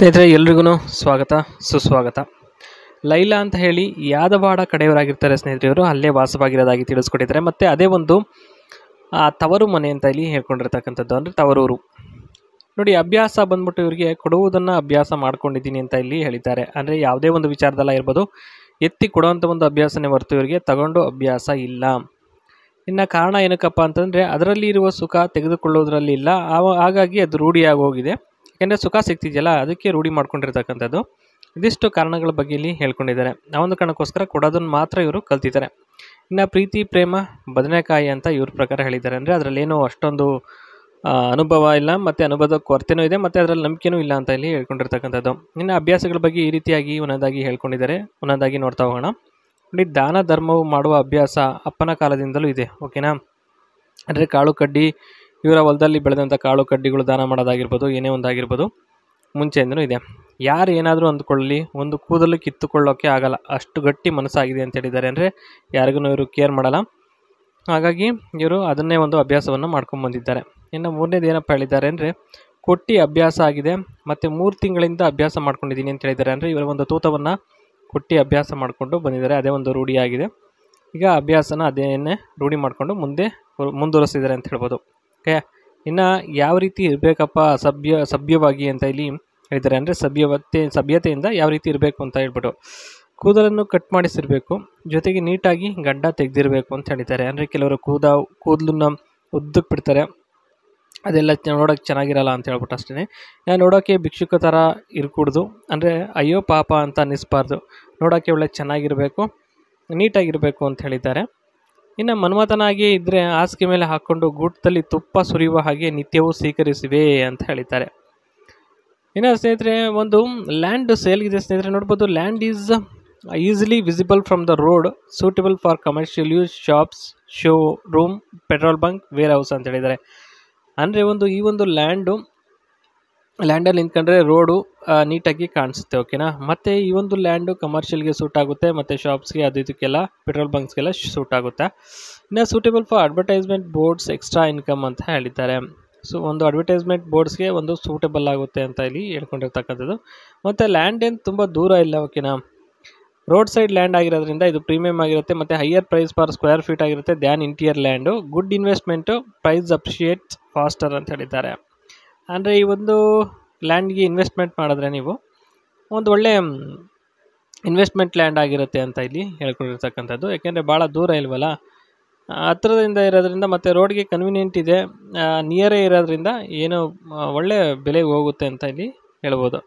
ಸ್ನೇಹಿತರೆ ಎಲ್ರಿಗೂ ಸ್ವಾಗತ ಸುಸ್ವಾಗತ. ಲೈಲಾ ಅಂತ ಹೇಳಿ ಯಾದವಾಡ ಕಡೆಯವರಾಗಿರ್ತಾರೆ ಸ್ನೇಹಿತರೆ. ಇವರು ಅಲ್ಲೇ ವಾಸವಾಗಿರೋದಾಗಿ ತಿಳಿಸ್ಕೊಟ್ಟಿದ್ದಾರೆ. ಮತ್ತು ಅದೇ ಒಂದು ತವರು ಮನೆ ಅಂತ ಇಲ್ಲಿ ಹೇಳ್ಕೊಂಡಿರ್ತಕ್ಕಂಥದ್ದು, ಅಂದರೆ ತವರೂರು. ನೋಡಿ, ಅಭ್ಯಾಸ ಬಂದ್ಬಿಟ್ಟು ಇವರಿಗೆ ಕೊಡುವುದನ್ನು ಅಭ್ಯಾಸ ಮಾಡ್ಕೊಂಡಿದ್ದೀನಿ ಅಂತ ಇಲ್ಲಿ ಹೇಳಿದ್ದಾರೆ. ಅಂದರೆ ಯಾವುದೇ ಒಂದು ವಿಚಾರದಲ್ಲ ಇರ್ಬೋದು, ಎತ್ತಿ ಕೊಡುವಂಥ ಒಂದು ಅಭ್ಯಾಸನೇ ಹೊರತು ಇವರಿಗೆ ತಗೊಂಡು ಅಭ್ಯಾಸ ಇಲ್ಲ. ಇನ್ನು ಕಾರಣ ಏನಕ್ಕಪ್ಪ ಅಂತಂದರೆ ಅದರಲ್ಲಿ ಇರುವ ಸುಖ ತೆಗೆದುಕೊಳ್ಳೋದ್ರಲ್ಲಿ ಇಲ್ಲ, ಹಾಗಾಗಿ ಅದು ರೂಢಿಯಾಗಿ ಹೋಗಿದೆ. ಯಾಕೆಂದರೆ ಸುಖ ಸಿಗ್ತಿದೆಯಲ್ಲ, ಅದಕ್ಕೆ ರೂಢಿ ಮಾಡ್ಕೊಂಡಿರ್ತಕ್ಕಂಥದ್ದು. ಇದಿಷ್ಟು ಕಾರಣಗಳ ಬಗ್ಗೆ ಇಲ್ಲಿ ಹೇಳ್ಕೊಂಡಿದ್ದಾರೆ. ಆ ಒಂದು ಕಾರಣಕ್ಕೋಸ್ಕರ ಕೊಡೋದನ್ನು ಮಾತ್ರ ಇವರು ಕಲ್ತಿದ್ದಾರೆ. ಇನ್ನು ಪ್ರೀತಿ ಪ್ರೇಮ ಬದನೆಕಾಯಿ ಅಂತ ಇವ್ರ ಪ್ರಕಾರ ಹೇಳಿದ್ದಾರೆ. ಅಂದರೆ ಅದರಲ್ಲೇನೋ ಅಷ್ಟೊಂದು ಅನುಭವ ಇಲ್ಲ, ಮತ್ತು ಅನುಭವದ ಕೊರತೆನೂ ಇದೆ, ಮತ್ತು ಅದರಲ್ಲಿ ನಂಬಿಕೆನೂ ಇಲ್ಲ ಅಂತ ಇಲ್ಲಿ ಹೇಳ್ಕೊಂಡಿರ್ತಕ್ಕಂಥದ್ದು. ಇನ್ನು ಅಭ್ಯಾಸಗಳ ಬಗ್ಗೆ ಈ ರೀತಿಯಾಗಿ ಒಂದೊಂದಾಗಿ ಹೇಳ್ಕೊಂಡಿದ್ದಾರೆ. ಒಂದೊಂದಾಗಿ ನೋಡ್ತಾ ಹೋಗೋಣ. ನೋಡಿ, ದಾನ ಧರ್ಮವು ಮಾಡುವ ಅಭ್ಯಾಸ ಅಪ್ಪನ ಕಾಲದಿಂದಲೂ ಇದೆ. ಓಕೆನಾ. ಅಂದರೆ ಕಾಳು ಕಡ್ಡಿ, ಇವರ ಹೊಲದಲ್ಲಿ ಬೆಳೆದಂಥ ಕಾಳು ಕಡ್ಡಿಗಳು ದಾನ ಮಾಡೋದಾಗಿರ್ಬೋದು, ಏನೇ ಒಂದಾಗಿರ್ಬೋದು, ಮುಂಚೆಯಿಂದನೂ ಇದೆ. ಯಾರು ಏನಾದರೂ ಅಂದ್ಕೊಳ್ಳಿ, ಒಂದು ಕೂದಲು ಕಿತ್ತುಕೊಳ್ಳೋಕ್ಕೆ ಆಗಲ್ಲ, ಅಷ್ಟು ಗಟ್ಟಿ ಮನಸ್ಸಾಗಿದೆ ಅಂತ ಹೇಳಿದ್ದಾರೆ. ಅಂದರೆ ಯಾರಿಗೂ ಇವರು ಕೇರ್ ಮಾಡಲ್ಲ, ಹಾಗಾಗಿ ಇವರು ಅದನ್ನೇ ಒಂದು ಅಭ್ಯಾಸವನ್ನು ಮಾಡ್ಕೊಂಬಂದಿದ್ದಾರೆ. ಇನ್ನು ಮೂರನೇದು ಏನಪ್ಪ ಹೇಳಿದ್ದಾರೆ ಅಂದರೆ, ಕೊಟ್ಟಿ ಅಭ್ಯಾಸ ಆಗಿದೆ, ಮತ್ತು 3 ತಿಂಗಳಿಂದ ಅಭ್ಯಾಸ ಮಾಡ್ಕೊಂಡಿದ್ದೀನಿ ಅಂತ ಹೇಳಿದ್ದಾರೆ. ಅಂದರೆ ಇವರ ಒಂದು ತೂತವನ್ನು ಕೊಟ್ಟಿ ಅಭ್ಯಾಸ ಮಾಡಿಕೊಂಡು ಬಂದಿದ್ದಾರೆ. ಅದೇ ಒಂದು ರೂಢಿಯಾಗಿದೆ. ಈಗ ಅಭ್ಯಾಸನ ಅದೇನೇ ರೂಢಿ ಮಾಡಿಕೊಂಡು ಮುಂದುವರಿಸಿದ್ದಾರೆ ಅಂತ ಹೇಳ್ಬೋದು. ಓಕೆ. ಇನ್ನು ಯಾವ ರೀತಿ ಇರಬೇಕಪ್ಪ ಸಭ್ಯವಾಗಿ ಅಂತ ಇಲ್ಲಿ ಹೇಳಿದ್ದಾರೆ. ಅಂದರೆ ಸಭ್ಯತೆಯಿಂದ ಯಾವ ರೀತಿ ಇರಬೇಕು ಅಂತ ಹೇಳ್ಬಿಟ್ಟು, ಕೂದಲನ್ನು ಕಟ್ ಮಾಡಿಸಿರಬೇಕು, ಜೊತೆಗೆ ನೀಟಾಗಿ ಗಡ್ಡ ತೆಗೆದಿರಬೇಕು ಅಂತ ಹೇಳಿದ್ದಾರೆ. ಅಂದರೆ ಕೆಲವರು ಕೂದಲನ್ನ ಉದ್ದಕ್ಕೆ ಬಿಡ್ತಾರೆ, ಅದೆಲ್ಲ ನೋಡೋಕ್ಕೆ ಚೆನ್ನಾಗಿರಲ್ಲ ಅಂತ ಹೇಳ್ಬಿಟ್ಟು ಅಷ್ಟೇ. ನೋಡೋಕ್ಕೆ ಭಿಕ್ಷುಕ ಥರ ಇರಕೂಡ್ದು, ಅಂದರೆ ಅಯ್ಯೋ ಪಾಪ ಅಂತ ಅನ್ನಿಸ್ಬಾರ್ದು, ನೋಡೋಕ್ಕೆ ಒಳ್ಳೆ ಚೆನ್ನಾಗಿರಬೇಕು, ನೀಟಾಗಿರಬೇಕು ಅಂತ ಹೇಳಿದ್ದಾರೆ. ಇನ್ನು ಮನ್ಮಥನಾಗಿಯೇ ಇದ್ದರೆ ಹಾಸಿಗೆ ಮೇಲೆ ಹಾಕ್ಕೊಂಡು ಗೂಟದಲ್ಲಿ ತುಪ್ಪ ಸುರಿಯುವ ಹಾಗೆ ನಿತ್ಯವೂ ಸ್ವೀಕರಿಸಿವೆ ಅಂತ ಹೇಳಿದ್ದಾರೆ. ಇನ್ನು ಸ್ನೇಹಿತರೆ, ಒಂದು ಲ್ಯಾಂಡ್ ಸೇಲ್ಗಿದೆ ಸ್ನೇಹಿತರೆ. ನೋಡ್ಬೋದು, land is easily visible from the road, suitable for commercial use, shops, showroom, petrol bunk, warehouse ಅಂತ ಹೇಳಿದ್ದಾರೆ. ಅಂದರೆ ಈ ಒಂದು ಲ್ಯಾಂಡಲ್ಲಿ ನಿಂತ್ಕೊಂಡ್ರೆ ರೋಡು ನೀಟಾಗಿ ಕಾಣಿಸುತ್ತೆ. ಓಕೆನಾ. ಮತ್ತು ಈ ಒಂದು ಲ್ಯಾಂಡು ಕಮರ್ಷಿಯಲ್ಗೆ ಸೂಟ್ ಆಗುತ್ತೆ, ಮತ್ತು ಶಾಪ್ಸ್ಗೆ ಅದು ಇದಕ್ಕೆಲ್ಲ ಪೆಟ್ರೋಲ್ ಬಂಕ್ಸ್ಗೆಲ್ಲ ಸೂಟ್ ಆಗುತ್ತೆ. ಇನ್ನು suitable for advertisement boards, extra income ಅಂತ ಹೇಳಿದ್ದಾರೆ. ಸೊ ಒಂದು ಅಡ್ವರ್ಟೈಸ್ಮೆಂಟ್ ಬೋರ್ಡ್ಸ್ಗೆ ಒಂದು ಸೂಟೇಬಲ್ ಆಗುತ್ತೆ ಅಂತ ಇಲ್ಲಿ ಹೇಳ್ಕೊಂಡಿರ್ತಕ್ಕಂಥದ್ದು. ಮತ್ತು ಲ್ಯಾಂಡ್ ಏನು ತುಂಬ ದೂರ ಇಲ್ಲ. ಓಕೆನಾ. ರೋಡ್ ಸೈಡ್ ಲ್ಯಾಂಡ್ ಆಗಿರೋದ್ರಿಂದ ಇದು ಪ್ರೀಮಿಯಮ್ ಆಗಿರುತ್ತೆ, ಮತ್ತು higher price per square feet ಆಗಿರುತ್ತೆ than interior land. Good investment, price appreciates faster ಅಂತ ಹೇಳಿದ್ದಾರೆ. ಅಂದರೆ ಈ ಒಂದು ಲ್ಯಾಂಡ್ಗೆ ಇನ್ವೆಸ್ಟ್ಮೆಂಟ್ ಮಾಡಿದ್ರೆ ನೀವು ಒಂದು ಒಳ್ಳೆ ಇನ್ವೆಸ್ಟ್ಮೆಂಟ್ ಲ್ಯಾಂಡ್ ಆಗಿರುತ್ತೆ ಅಂತ ಇಲ್ಲಿ ಹೇಳ್ಕೊಂಡಿರ್ತಕ್ಕಂಥದ್ದು. ಯಾಕೆಂದರೆ ಭಾಳ ದೂರ ಇಲ್ವಲ್ಲ, ಹತ್ತಿರದಿಂದ ಇರೋದ್ರಿಂದ, ಮತ್ತು ರೋಡ್ಗೆ ಕನ್ವೀನಿಯೆಂಟ್ ಇದೆ, ನಿಯರೇ ಇರೋದ್ರಿಂದ ಏನು ಒಳ್ಳೆ ಬೆಲೆಗೆ ಹೋಗುತ್ತೆ ಅಂತ ಇಲ್ಲಿ ಹೇಳ್ಬೋದು.